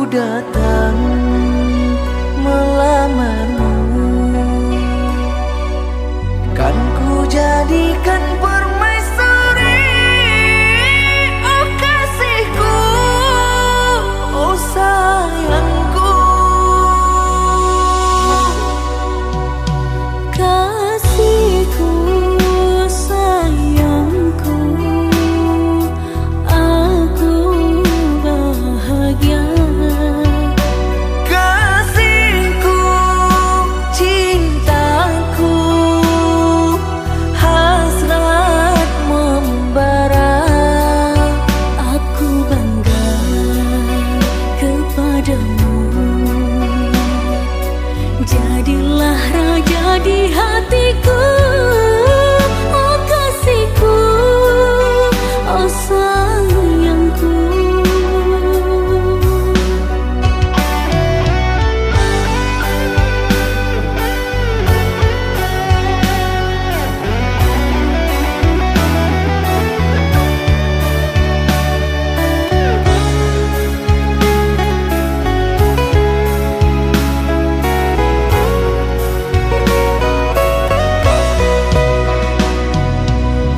datang melamarmu, kan ku jadikan permaisuri. Oh kasihku, oh sayangku, kasihku, sayangku, aku bahagia. kasihku, cintaku, hasrat membara. Aku bangga kepadamu, jadilah raja di hatiku. Oh kasihku, oh sayangku.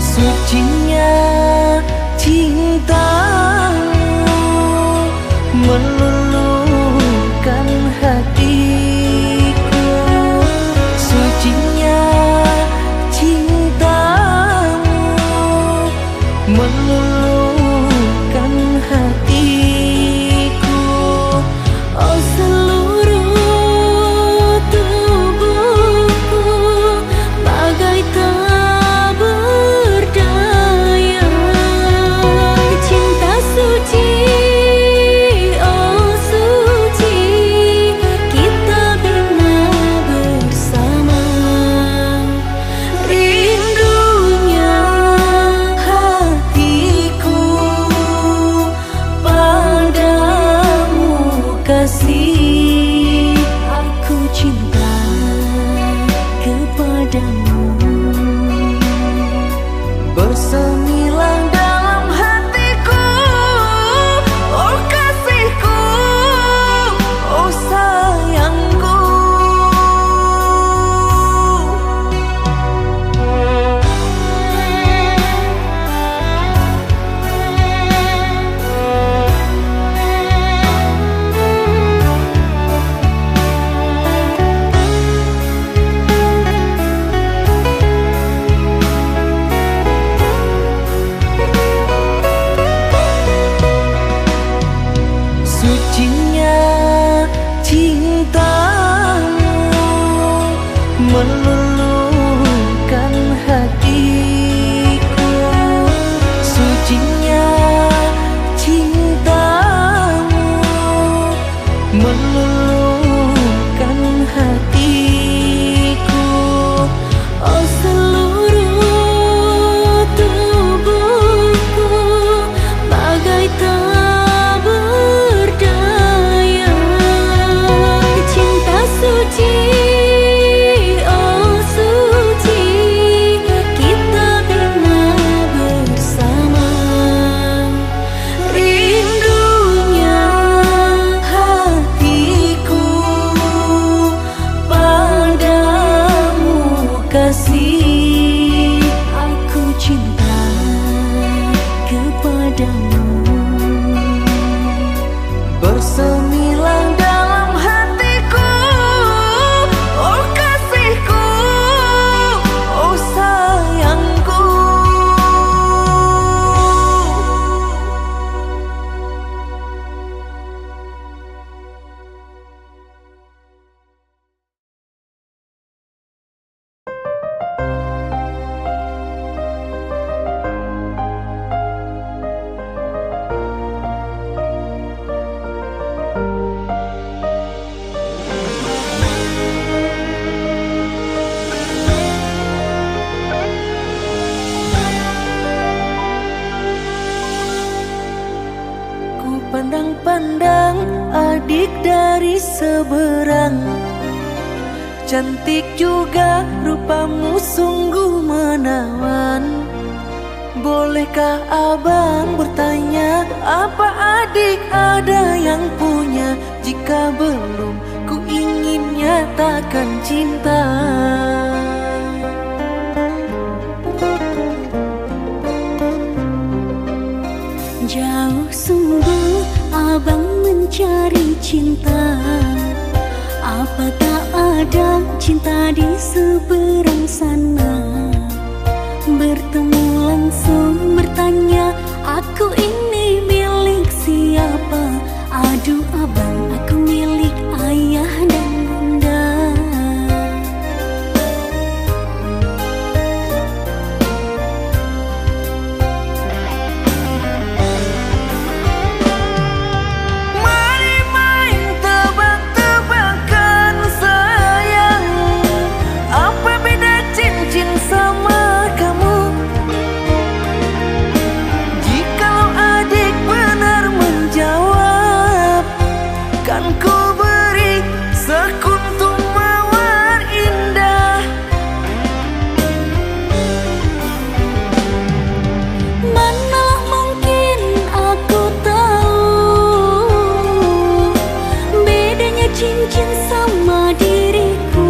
Sucinya cintamu meluluhkan hatiku. Sucinya cintamu meluluhkan hatiku. Oh seluruh tubuhku bagai tak berdaya. Cinta suci, oh suci, kita bina bersama. Rindunya hatiku padamu kasih. Aku cinta kepadamu, Bersemilang dalam hatiku. Oh kasihku, oh sayangku. Sucinya cintamu meluluhkan hatiku. Sucinya cintamu meluluhkan hatiku. oh seluruh tubuhku bagai tak berdaya. Cinta suci, oh suci, kita bina bersama. Rindunya hatiku padamu kasih. Aku cinta kepadamu, Bersemilang dalam hatiku. Oh kasihku, oh sayangku. Ku pandang-pandang adik dari seberang, cantik juga rupamu sungguh menawan. Bolehkah abang bertanya, apa adik ada yang punya? Jika belum, ku ingin nyatakan cinta. Jauh sungguh abang mencari cinta. Apa tak ada cinta di seberang sana? Bertemu langsung bertanya, aku ini milik siapa? Aduh abang, aku milik ayah dan bunda. Mari main tebak-tebakan sayang, apa beda cincin sama kamu? Jikalau adik benar menjawab, kan ku beri sekuntum mawar indah. Manalah mungkin aku tahu bedanya cincin sama diriku.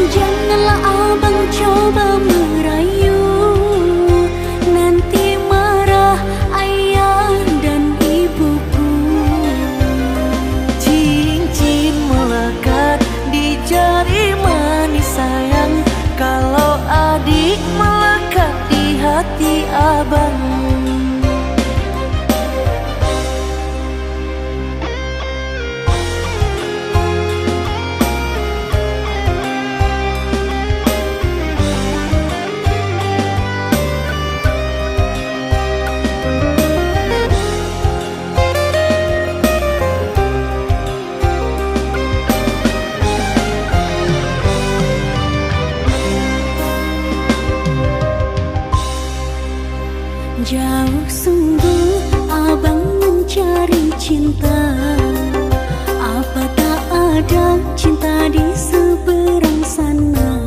Janganlah abang coba merayu, nanti marah ayah dan ibuku. Cincin melekat di jari manis sayang, kalau adik melekat di hati abang. Jauh sungguh abang mencari cinta. Apa tak ada cinta di seberang sana?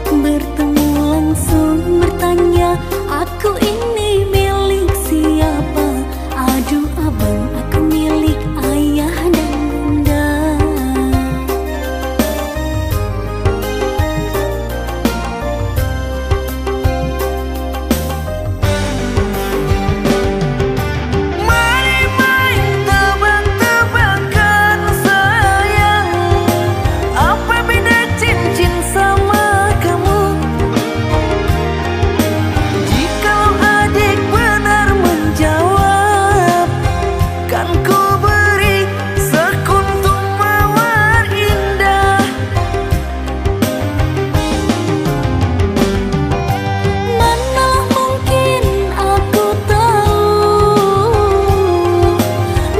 Bertemu langsung bertanya, aku ini milik siapa? Aduh abang, aku milik ayah dan bunda. Mari main tebak-tebakan sayang, apa beda cincin sama kamu? Jikalau adik benar menjawab, kan ku beri sekuntum mawar indah. Manalah mungkin aku tahu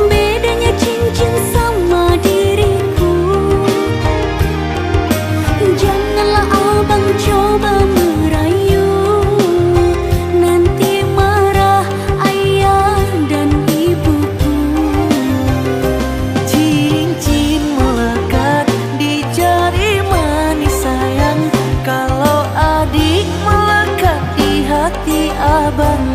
bedanya cincin sama diriku. Janganlah abang coba merayu, nanti marah ayah dan ibuku. Cincin melekat di jari manis sayang, kalau adik melekat di hati abang.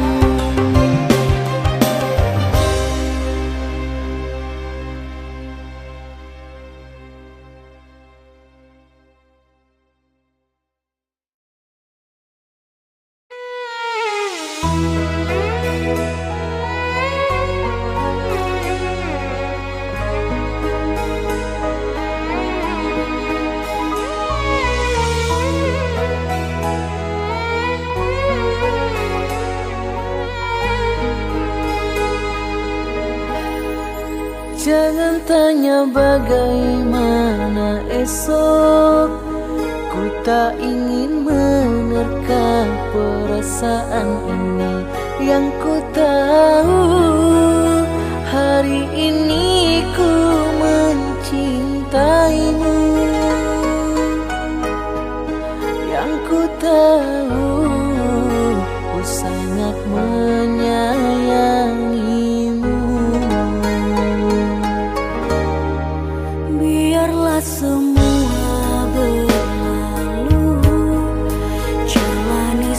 Jangan tanya bagaimana esok, ku tak ingin menerka perasaan ini. Yang ku tahu, hari ini ku mencintaimu. Yang ku tahu, ku sangat menyayangimu. Biarlah semua berlalu, jalani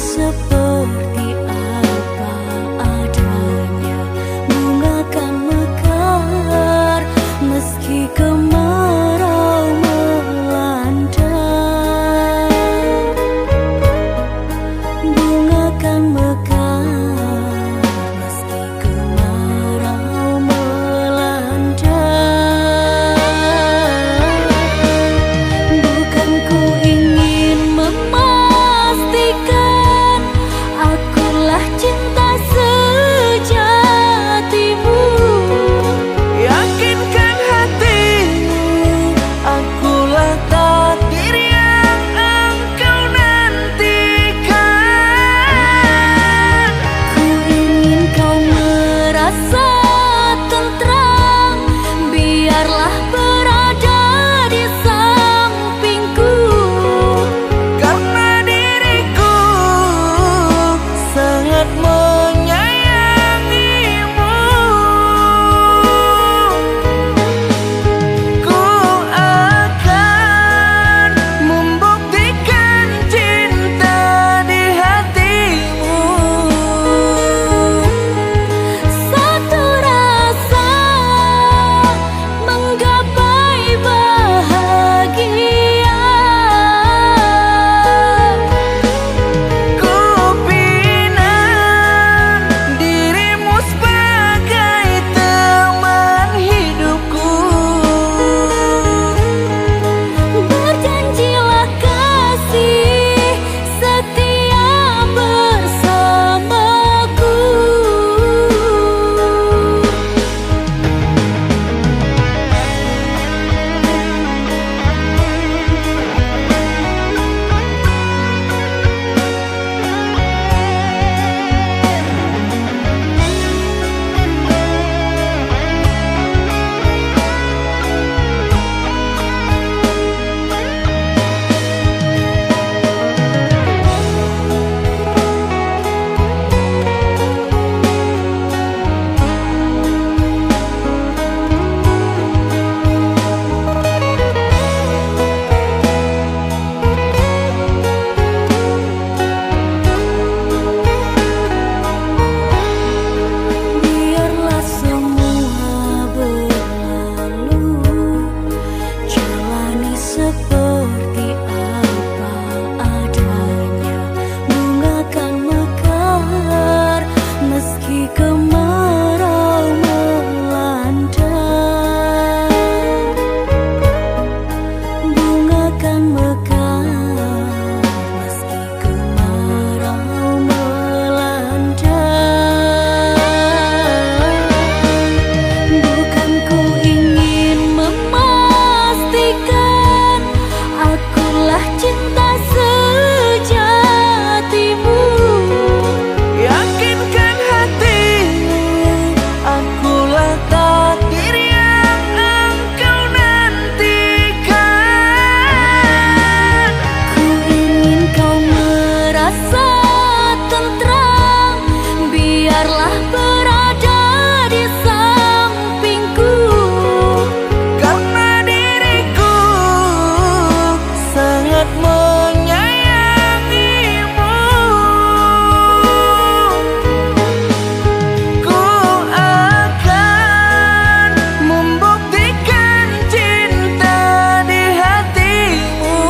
rasa tentram, biarlah berada di sampingku. Karena diriku sangat menyayangimu. Ku akan membuktikan cinta di hatimu.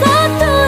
Satu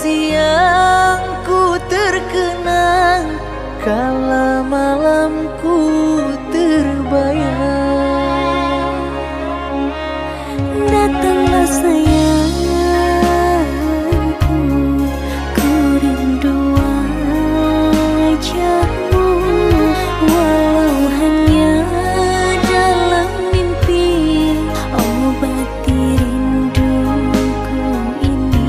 siang ku terkenang, kala malamku terbayang. Datanglah sayangku, ku rindu wajahmu, walau hanya dalam mimpi, obati rinduku ini.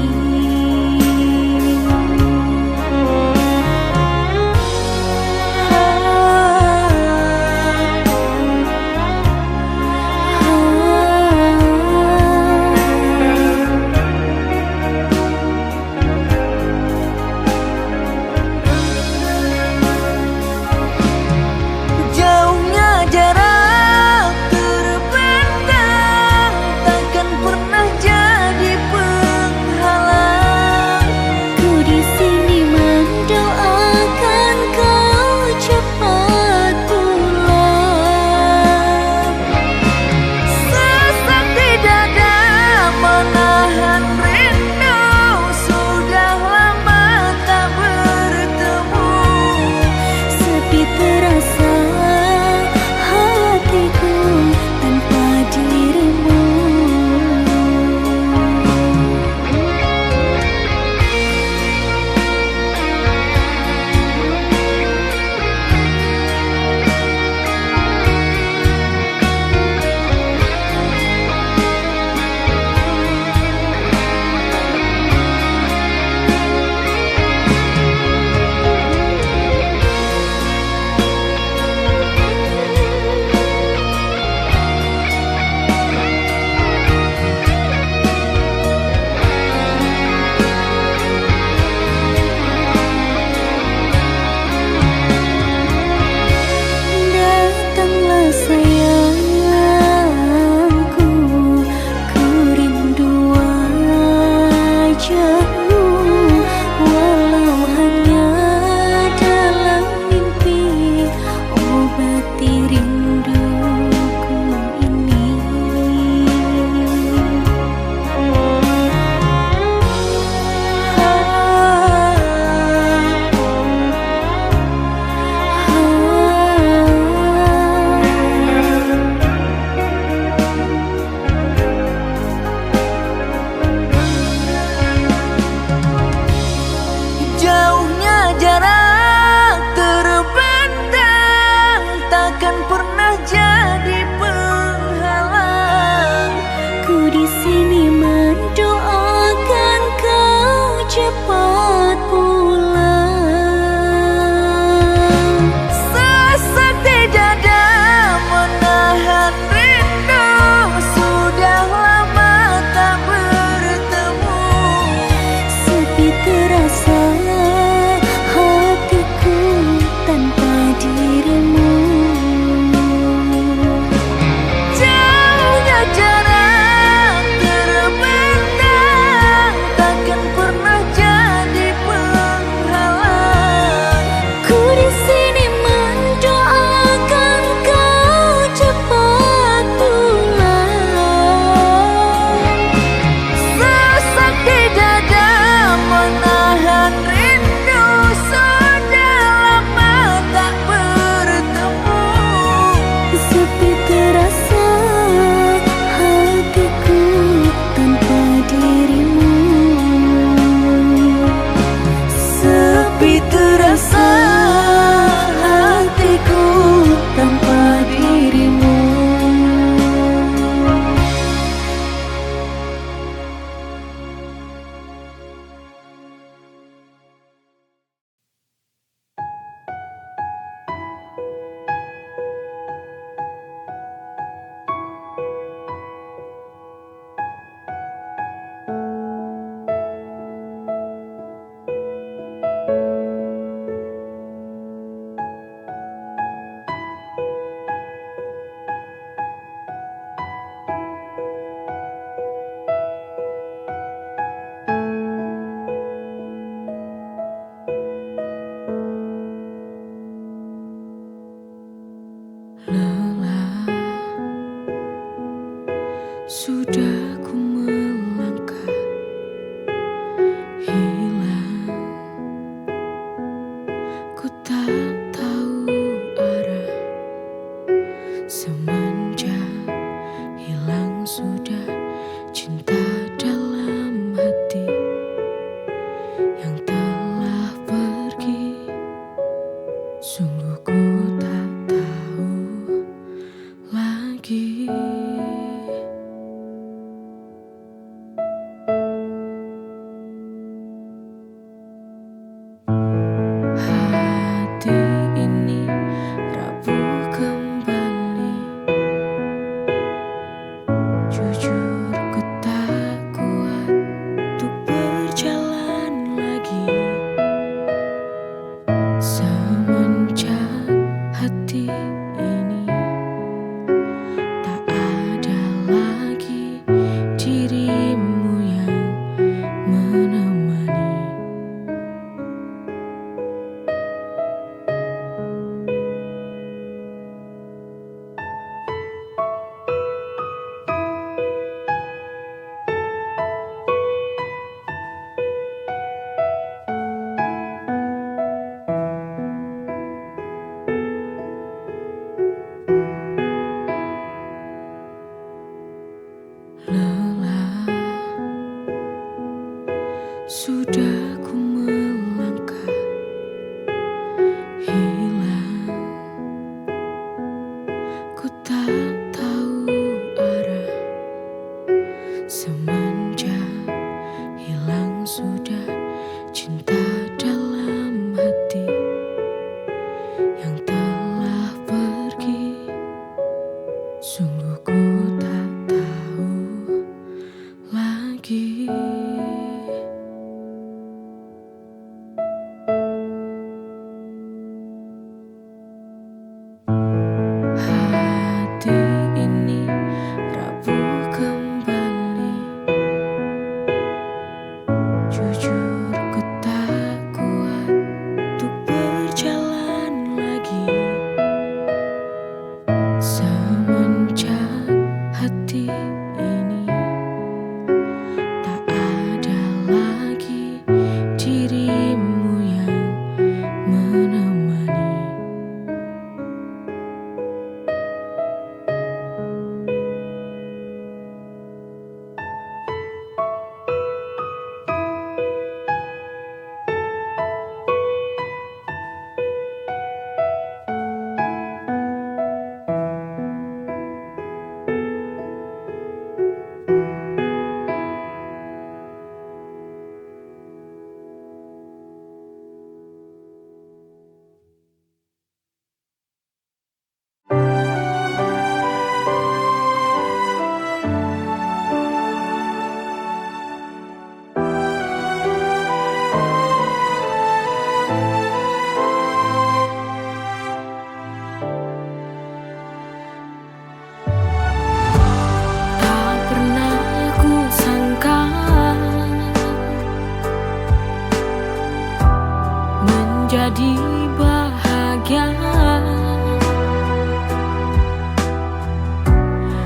jadi bahagia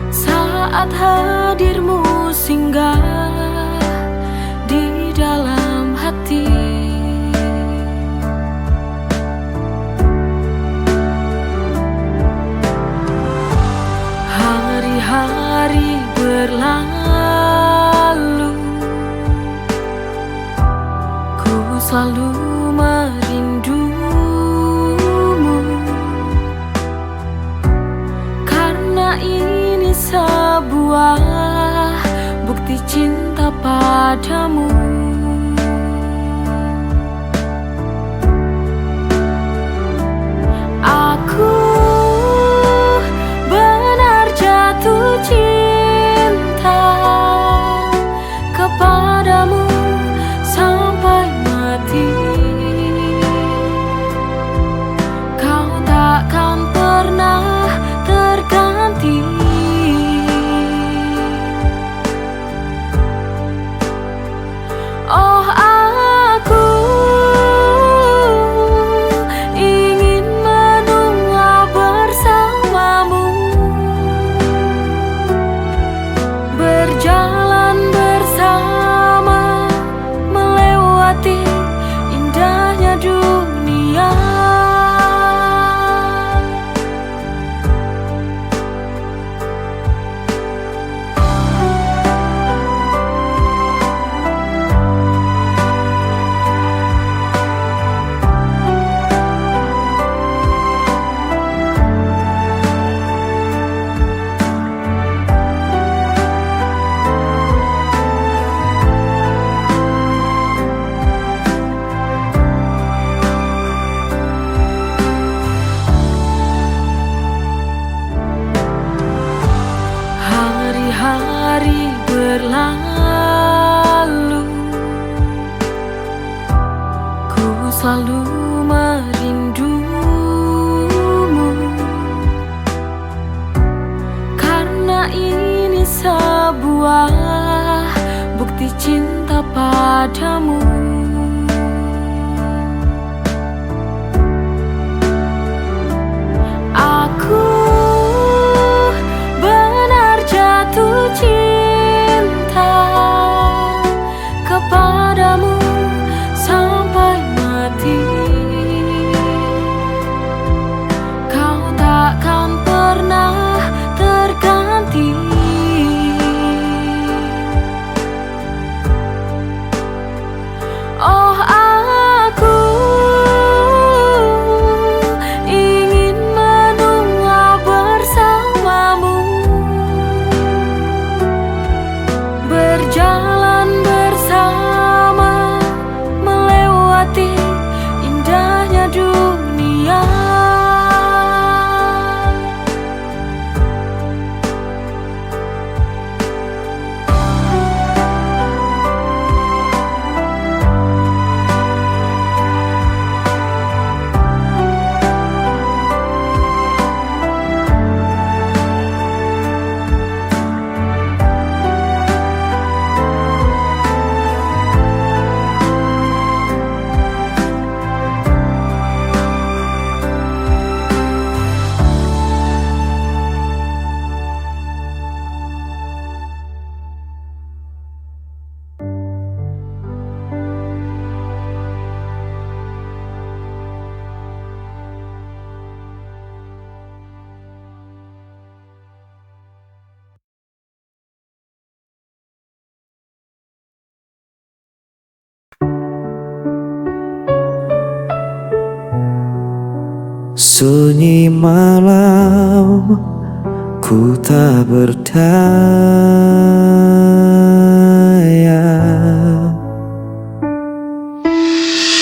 saat hadirmu singgah di dalam hati. Hari-hari berlalu, ku selalu merindumu, karena ini sebuah bukti cinta padamu. Aku benar jatuh cinta kepadamu sampai mati. Kau takkan pernah terganti. Oh, aku ingin menua bersamamu, berjalan bersama, melewati indahnya dunia. Hari-hari berlalu, ku selalu merindumu, karena ini sebuah bukti cinta padamu. Aku benar jatuh cinta kepadamu sampai mati. Kau takkan pernah terganti. Oh, aku ingin menua bersamamu, berjalan bersama, melewati indahnya dunia. Sunyi malam, ku tak berdaya.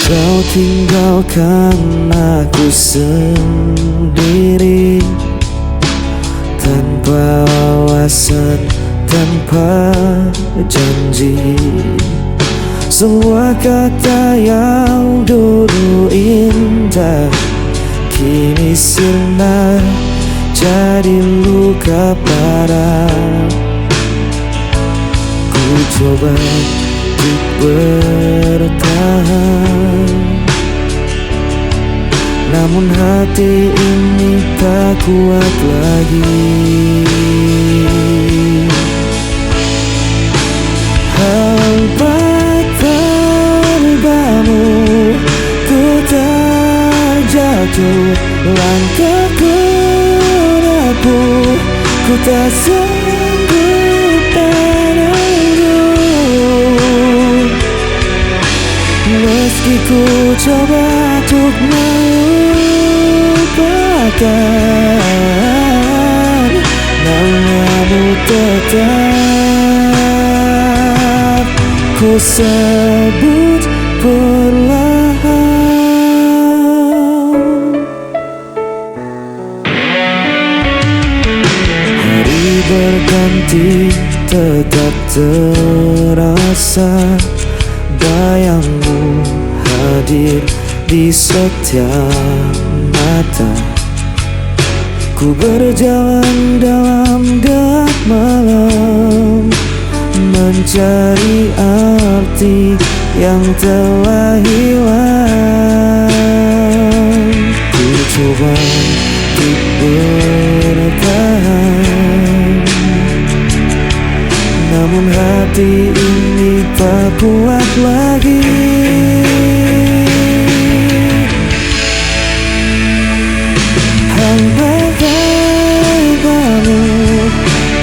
Kau tinggalkan aku sendiri, tanpa alasan, tanpa janji. Semua kata yang dulu indah kini sirna jadi luka parah. Ku coba untuk bertahan, namun hati ini tak kuat lagi. Hampa tanpamu ku terjatuh, langkahku rapuh, ku tak sanggup menunggu. Meski ku coba untuk melupakan, namamu tetap ku sebut perlahan. Hari berganti tetap terasa, bayangmu hadir di setiap mata. Ku berjalan dalam gelap malam, mencari arti yang telah hilang. Ku coba untuk bertahan, namun hati ini tak kuat lagi. Hampa-hampamu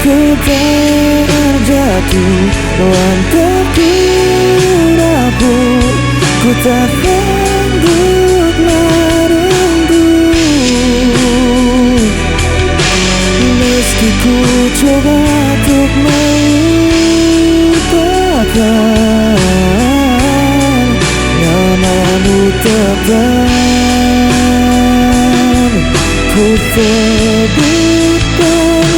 ku terjatuh, langkahku rapuh, ku tak sanggup menunggu. Meski ku coba untuk melupakan, namamu tetap ku sebut perlahan.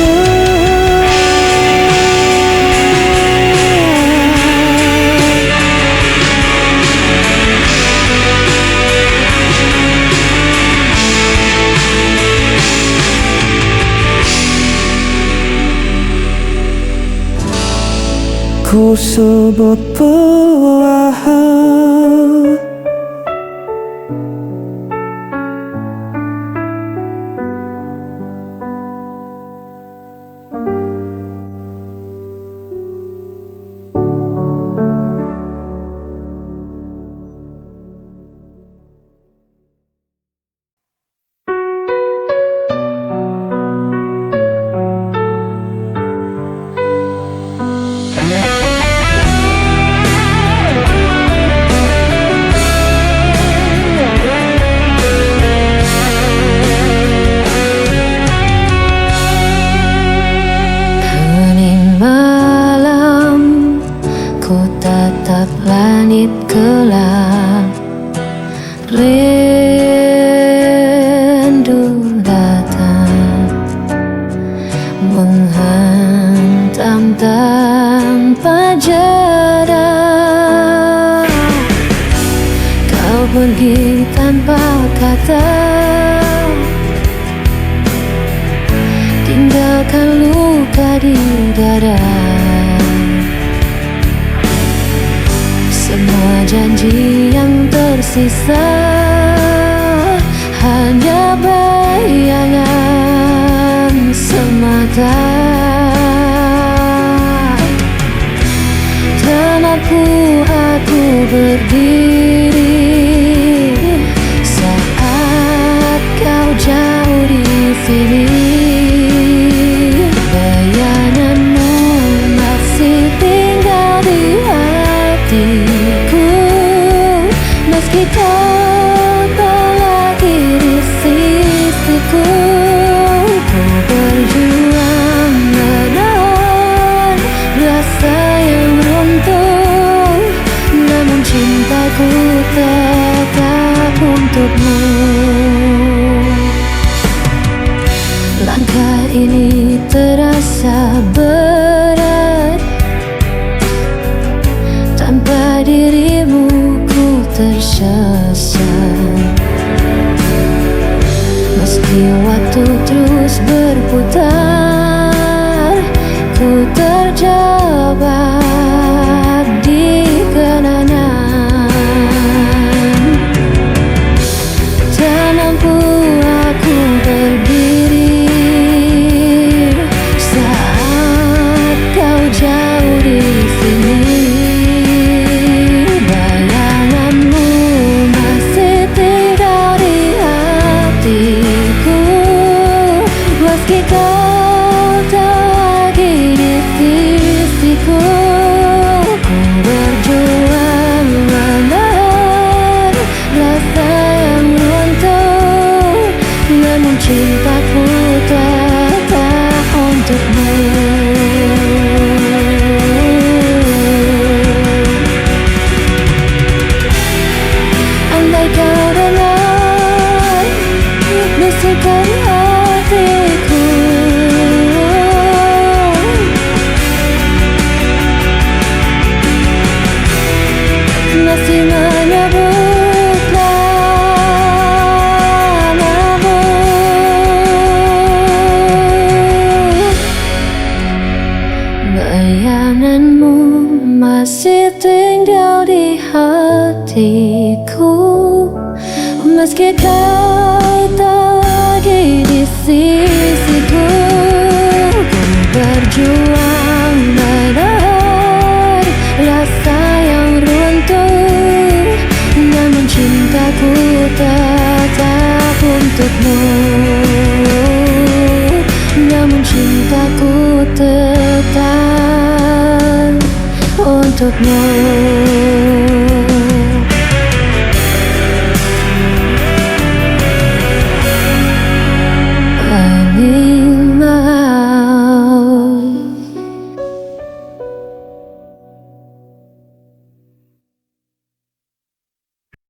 Ku sebut perlahan. Tatap langit gelap, rindu datang menghantam tanpa jeda. Kau pergi tanpa kata, tinggalkan luka di dada. Semua janji yang tersisa hanya bayangan semata. Tak mampu aku berdiri saat kau jauh di sini. Bayanganmu masih tinggal di hatiku, meski kau tak lagi di sisiku. Ku berjuang menahan rasa yang runtuh, namun cintaku tetap untukmu. Langkah ini terasa berat, tanpa dirimu ku tersesat. Meski waktu terus berputar, ku terjebak di kenangan. Tak mampu hatiku. Meski kau tak lagi di sisiku, ku berjuang menahan rasa yang runtuh. Namun cintaku tetap untukmu. Namun cintaku tetap untukmu.